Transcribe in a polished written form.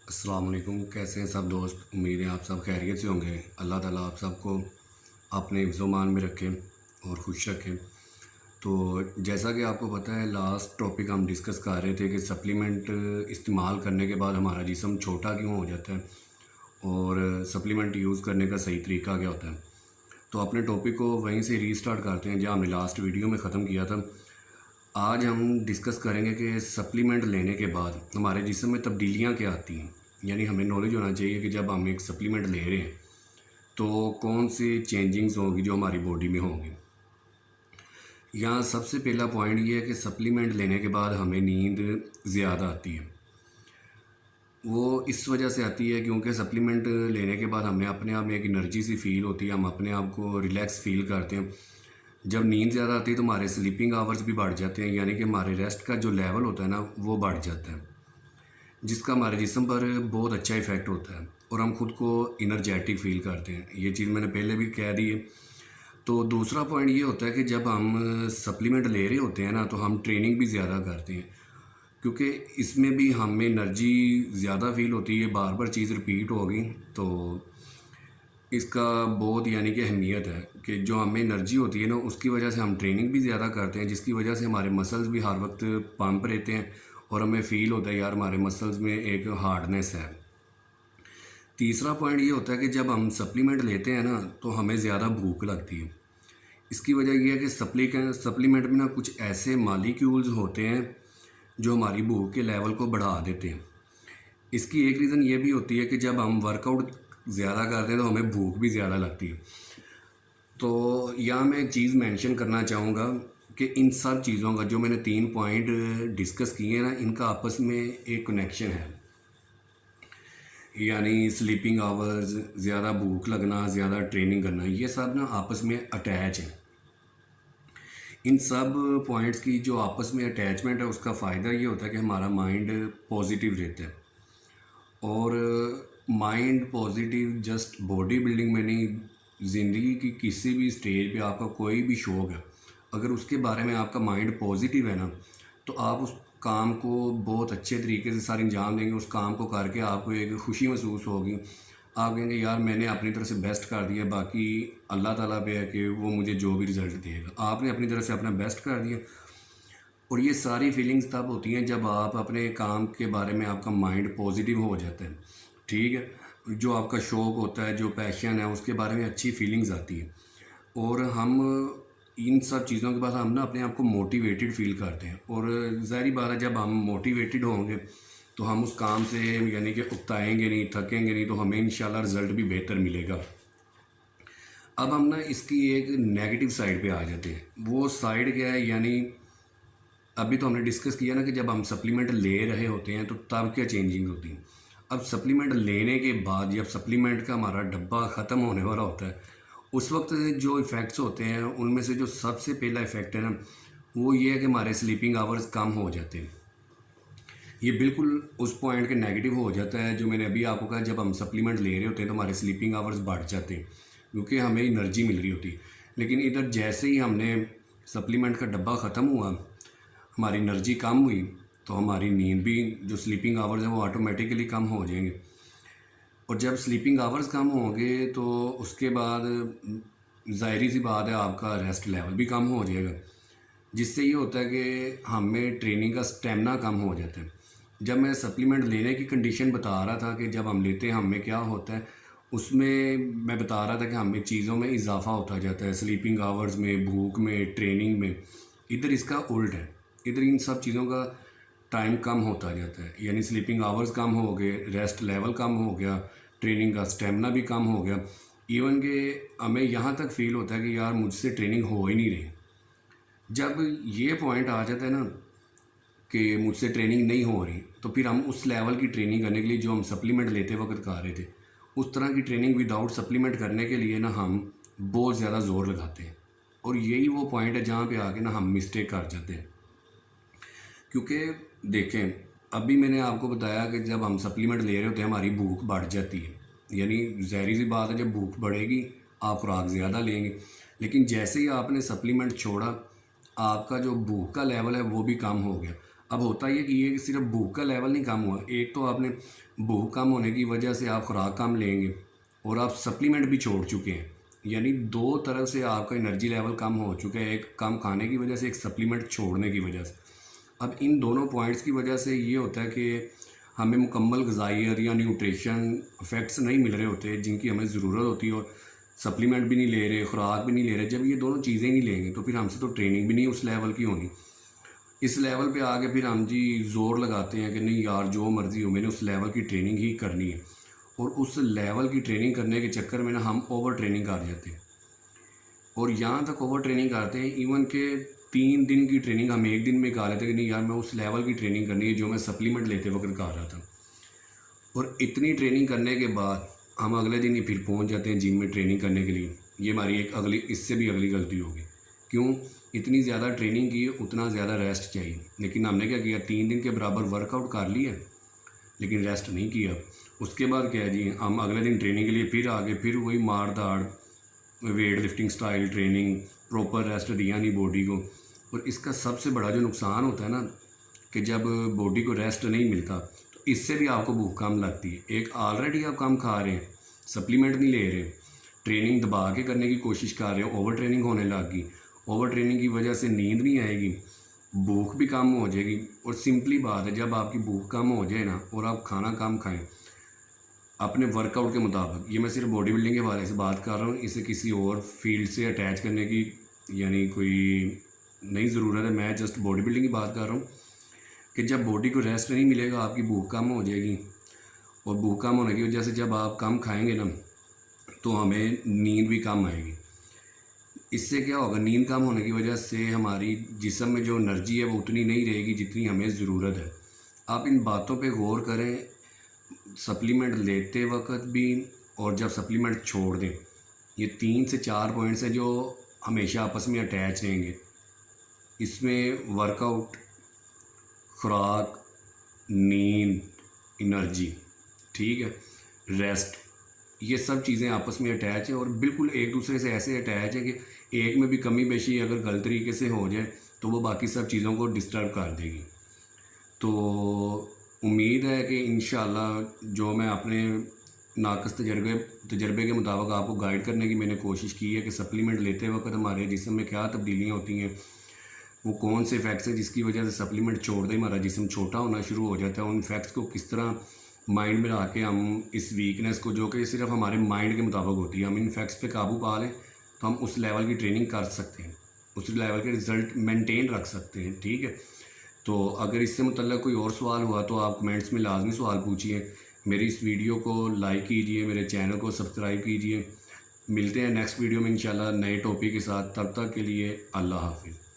अस्सलाम वालेकुम। कैसे हैं सब दोस्त? उम्मीद है आप सब खैरियत से होंगे। अल्लाह ताला आप सबको अपने हिफ्ज़-ओ-मान में रखें और खुश रखें। तो जैसा कि आपको पता है, लास्ट टॉपिक हम डिस्कस कर रहे थे कि सप्लीमेंट इस्तेमाल करने के बाद हमारा जिस्म छोटा क्यों हो जाता है और सप्लीमेंट यूज़ करने का सही तरीका क्या होता है। तो अपने टॉपिक को वहीं से रीस्टार्ट करते हैं जहाँ हमने लास्ट वीडियो में ख़त्म किया था। आज हम डिस्कस करेंगे कि सप्लीमेंट लेने के बाद हमारे जिस्म में तब्दीलियाँ क्या आती हैं। यानी हमें नॉलेज होना चाहिए कि जब हम एक सप्लीमेंट ले रहे हैं तो कौन सी चेंजिंग्स होंगी जो हमारी बॉडी में होंगी। यहाँ सबसे पहला पॉइंट ये है कि सप्लीमेंट लेने के बाद हमें नींद ज़्यादा आती है। वो इस वजह से आती है क्योंकि सप्लीमेंट लेने के बाद हमें अपने आप में एक एनर्जी सी फील होती है, हम अपने आप को रिलैक्स फील करते हैं। जब नींद ज़्यादा आती है तो हमारे स्लीपिंग आवर्स भी बढ़ जाते हैं, यानी कि हमारे रेस्ट का जो लेवल होता है ना वो बढ़ जाता है, जिसका हमारे जिस्म पर बहुत अच्छा इफ़ेक्ट होता है और हम खुद को इनर्जेटिक फ़ील करते हैं। ये चीज़ मैंने पहले भी कह दी है। तो दूसरा पॉइंट ये होता है कि जब हम सप्लीमेंट ले रहे होते हैं ना तो हम ट्रेनिंग भी ज़्यादा करते हैं, क्योंकि इसमें भी हमें एनर्जी ज़्यादा फील होती है, बार बार चीज़ रिपीट होगी। तो इसका बहुत यानी कि अहमियत है कि जो हमें एनर्जी होती है ना उसकी वजह से हम ट्रेनिंग भी ज़्यादा करते हैं, जिसकी वजह से हमारे मसल्स भी हर वक्त पंप रहते हैं और हमें फ़ील होता है यार हमारे मसल्स में एक हार्डनेस है। तीसरा पॉइंट ये होता है कि जब हम सप्लीमेंट लेते हैं ना तो हमें ज़्यादा भूख लगती है। इसकी वजह यह है कि सप्लीमेंट में ना कुछ ऐसे मालिक्यूल्स होते हैं जो हमारी भूख के लेवल को बढ़ा देते हैं। इसकी एक रीज़न ये भी होती है कि जब हम वर्कआउट ज़्यादा करते हैं तो हमें भूख भी ज़्यादा लगती है। तो यहाँ मैं एक चीज़ मेंशन करना चाहूँगा कि इन सब चीज़ों का जो मैंने 3 पॉइंट डिस्कस किए हैं ना, इनका आपस में एक कनेक्शन है। यानी स्लीपिंग आवर्स, ज़्यादा भूख लगना, ज़्यादा ट्रेनिंग करना, ये सब ना आपस में अटैच है। इन सब पॉइंट्स की जो आपस में अटैचमेंट है उसका फ़ायदा ये होता है कि हमारा माइंड पॉजिटिव रहता है। और mind positive just body building में नहीं, ज़िंदगी की किसी भी स्टेज पे आपका कोई भी शौक़ है, अगर उसके बारे में आपका माइंड पॉजिटिव है ना तो आप उस काम को बहुत अच्छे तरीके से सारे अंजाम देंगे। उस काम को करके आपको एक खुशी महसूस होगी। आप कहेंगे यार मैंने अपनी तरफ से बेस्ट कर दिया, बाकी अल्लाह ताला पे है कि वो मुझे जो भी रिज़ल्ट देगा। आपने अपनी तरफ से अपना बेस्ट कर दिया। और ये सारी फीलिंग्स तब होती हैं जब आप अपने काम के बारे में आपका माइंड पॉजिटिव हो जाता है, ठीक है। जो आपका शौक़ होता है, जो पैशन है, उसके बारे में अच्छी फीलिंग्स आती हैं और हम इन सब चीज़ों के बाद हम ना अपने आप को मोटिवेटेड फील करते हैं। और ज़ाहिर बात है जब हम मोटिवेटेड होंगे तो हम उस काम से यानी कि उकताएँगे नहीं, थकेंगे नहीं, तो हमें इंशाल्लाह रिज़ल्ट भी बेहतर मिलेगा। अब हम ना इसकी एक नेगेटिव साइड पे आ जाते हैं। वो साइड क्या है, यानी अभी तो हमने डिस्कस किया ना कि जब हम सप्लीमेंट ले रहे होते हैं तो तब क्या चेंजिंग होती है। अब सप्लीमेंट लेने के बाद जब सप्लीमेंट का हमारा डब्बा ख़त्म होने वाला होता है, उस वक्त जो इफ़ेक्ट्स होते हैं उनमें से जो सबसे पहला इफ़ेक्ट है ना वो ये है कि हमारे स्लीपिंग आवर्स कम हो जाते हैं। ये बिल्कुल उस पॉइंट के नेगेटिव हो जाता है जो मैंने अभी आपको कहा। जब हम सप्लीमेंट ले रहे होते हैं तो हमारे स्लीपिंग आवर्स बढ़ जाते हैं क्योंकि हमें एनर्जी मिल रही होती है। लेकिन इधर जैसे ही हमने सप्लीमेंट का डब्बा ख़त्म हुआ, हमारी एनर्जी कम हुई, तो हमारी नींद भी, जो स्लीपिंग आवर्स हैं वो ऑटोमेटिकली कम हो जाएंगे। और जब स्लीपिंग आवर्स कम होंगे तो उसके बाद ज़ाहिर सी बात है आपका रेस्ट लेवल भी कम हो जाएगा, जिससे ये होता है कि हमें ट्रेनिंग का स्टेमिना कम हो जाता है। जब मैं सप्लीमेंट लेने की कंडीशन बता रहा था कि जब हम लेते हैं हमें क्या होता है, उसमें मैं बता रहा था कि हमें चीज़ों में इजाफा होता जाता है, स्लीपिंग आवर्स में, भूख में, ट्रेनिंग में। इधर इसका उल्ट है, इधर इन सब चीज़ों का टाइम कम होता जाता है। यानी स्लीपिंग आवर्स कम हो गए, रेस्ट लेवल कम हो गया, ट्रेनिंग का स्टेमिना भी कम हो गया। इवन कि हमें यहाँ तक फ़ील होता है कि यार मुझसे ट्रेनिंग हो ही नहीं रही। जब ये पॉइंट आ जाता है ना कि मुझसे ट्रेनिंग नहीं हो रही, तो फिर हम उस लेवल की ट्रेनिंग करने के लिए जो हम सप्लीमेंट लेते वक्त कर रहे थे, उस तरह की ट्रेनिंग विदाउट सप्लीमेंट करने के लिए ना हम बहुत ज़्यादा ज़ोर लगाते हैं। और यही वो पॉइंट है जहाँ पे आके ना हम मिस्टेक कर जाते हैं। क्योंकि देखें, अभी मैंने आपको बताया कि जब हम सप्लीमेंट ले रहे होते हैं हमारी भूख बढ़ जाती है। यानी ज़ाहिर सी बात है जब भूख बढ़ेगी आप खुराक ज़्यादा लेंगे। लेकिन जैसे ही आपने सप्लीमेंट छोड़ा, आपका जो भूख का लेवल है वो भी कम हो गया। अब होता ये कि ये सिर्फ भूख का लेवल नहीं कम हुआ, एक तो आपने भूख कम होने की वजह से आप खुराक कम लेंगे और आप सप्लीमेंट भी छोड़ चुके हैं, यानी दो तरफ से आपका एनर्जी लेवल कम हो चुका है, एक कम खाने की वजह से, एक सप्लीमेंट छोड़ने की वजह से। अब इन दोनों पॉइंट्स की वजह से ये होता है कि हमें मुकम्मल ग़िज़ाइयत या न्यूट्रिशन इफ़ेक्ट्स नहीं मिल रहे होते जिनकी हमें ज़रूरत होती है, और सप्लीमेंट भी नहीं ले रहे, खुराक भी नहीं ले रहे। जब ये दोनों चीज़ें नहीं लेंगे तो फिर हमसे तो ट्रेनिंग भी नहीं उस लेवल की होनी। इस लेवल पे आके फिर हम जी ज़ोर लगाते हैं कि नहीं यार जो मर्ज़ी हो, मैंने उस लेवल की ट्रेनिंग ही करनी है, और उस लेवल की ट्रेनिंग करने के चक्कर में ना हम ओवर ट्रेनिंग कर जाते हैं, और यहाँ तक ओवर ट्रेनिंग करते हैं इवन के 3 दिन की ट्रेनिंग हम एक दिन में कर लेते हैं कि नहीं यार मैं उस लेवल की ट्रेनिंग करनी है जो मैं सप्लीमेंट लेते वक्त कर रहा था। और इतनी ट्रेनिंग करने के बाद हम अगले दिन ही फिर पहुंच जाते हैं जिम में ट्रेनिंग करने के लिए। ये हमारी एक अगली, इससे भी अगली गलती होगी। क्यों? इतनी ज़्यादा ट्रेनिंग की, उतना ज़्यादा रेस्ट चाहिए, लेकिन हमने क्या किया, 3 दिन के बराबर वर्कआउट कर लिया लेकिन रेस्ट नहीं किया। उसके बाद क्या है जी, हम अगले दिन ट्रेनिंग के लिए फिर आगे, फिर वही मार दाड़ weight lifting style training, proper rest दिया नहीं बॉडी को। और इसका सबसे बड़ा जो नुकसान होता है ना कि जब बॉडी को रेस्ट नहीं मिलता तो इससे भी आपको भूख कम लगती है। एक ऑलरेडी आप कम खा रहे हैं, सप्लीमेंट नहीं ले रहे, ट्रेनिंग दबा के करने की कोशिश कर रहे हो, ओवर ट्रेनिंग होने लग गई। ओवर ट्रेनिंग की वजह से नींद नहीं आएगी, भूख भी कम हो जाएगी। और सिंपली बात है, जब आपकी भूख कम हो जाए ना और आप खाना कम खाएं अपने वर्कआउट के मुताबिक, ये मैं सिर्फ बॉडी बिल्डिंग के बारे से बात कर रहा हूँ, इसे किसी और फील्ड से अटैच करने की यानी कोई नहीं ज़रूरत है। मैं जस्ट बॉडी बिल्डिंग की बात कर रहा हूँ कि जब बॉडी को रेस्ट नहीं मिलेगा आपकी भूख कम हो जाएगी, और भूख कम होने की वजह से जब आप कम खाएंगे ना तो हमें नींद भी कम आएगी। इससे क्या होगा, नींद कम होने की वजह से हमारी जिस्म में जो एनर्जी है वो उतनी नहीं रहेगी जितनी हमें ज़रूरत है। आप इन बातों पे गौर करें, सप्लीमेंट लेते वक्त भी और जब सप्लीमेंट छोड़ दें। ये 3 से 4 पॉइंट्स हैं जो हमेशा आपस में अटैच रहेंगे। इसमें वर्कआउट, खुराक, नींद, एनर्जी, ठीक है, रेस्ट, ये सब चीज़ें आपस में अटैच हैं और बिल्कुल एक दूसरे से ऐसे अटैच है कि एक में भी कमी बेशी अगर गलत तरीके से हो जाए तो वो बाकी सब चीज़ों को डिस्टर्ब कर देगी। तो उम्मीद है कि इंशाल्लाह जो मैं अपने नाक़स तजर्बे के मुताबिक आपको गाइड करने की मैंने कोशिश की है कि सप्लीमेंट लेते वक्त हमारे जिस्म में क्या तब्दीलियाँ होती हैं, वो कौन से फैक्ट्स हैं जिसकी वजह से सप्लीमेंट छोड़ दें हमारा जिस्म छोटा होना शुरू हो जाता है। उन फैक्ट्स को किस तरह माइंड में रख के हम इस वीकनेस को, जो कि सिर्फ हमारे माइंड के मुताबिक होती है, हम इन फैक्ट्स पे काबू पा लें तो हम उस लेवल की ट्रेनिंग कर सकते हैं, उस लेवल के रिज़ल्ट मेंटेन रख सकते हैं। ठीक है, तो अगर इससे मुतल्लिक़ कोई और सवाल हुआ तो आप कमेंट्स में लाजमी सवाल पूछिए। मेरी इस वीडियो को लाइक कीजिए, मेरे चैनल को सब्सक्राइब कीजिए। मिलते हैं नेक्स्ट वीडियो में इंशाल्लाह नए टॉपिक के साथ। तब तक के लिए अल्लाह हाफ़िज़।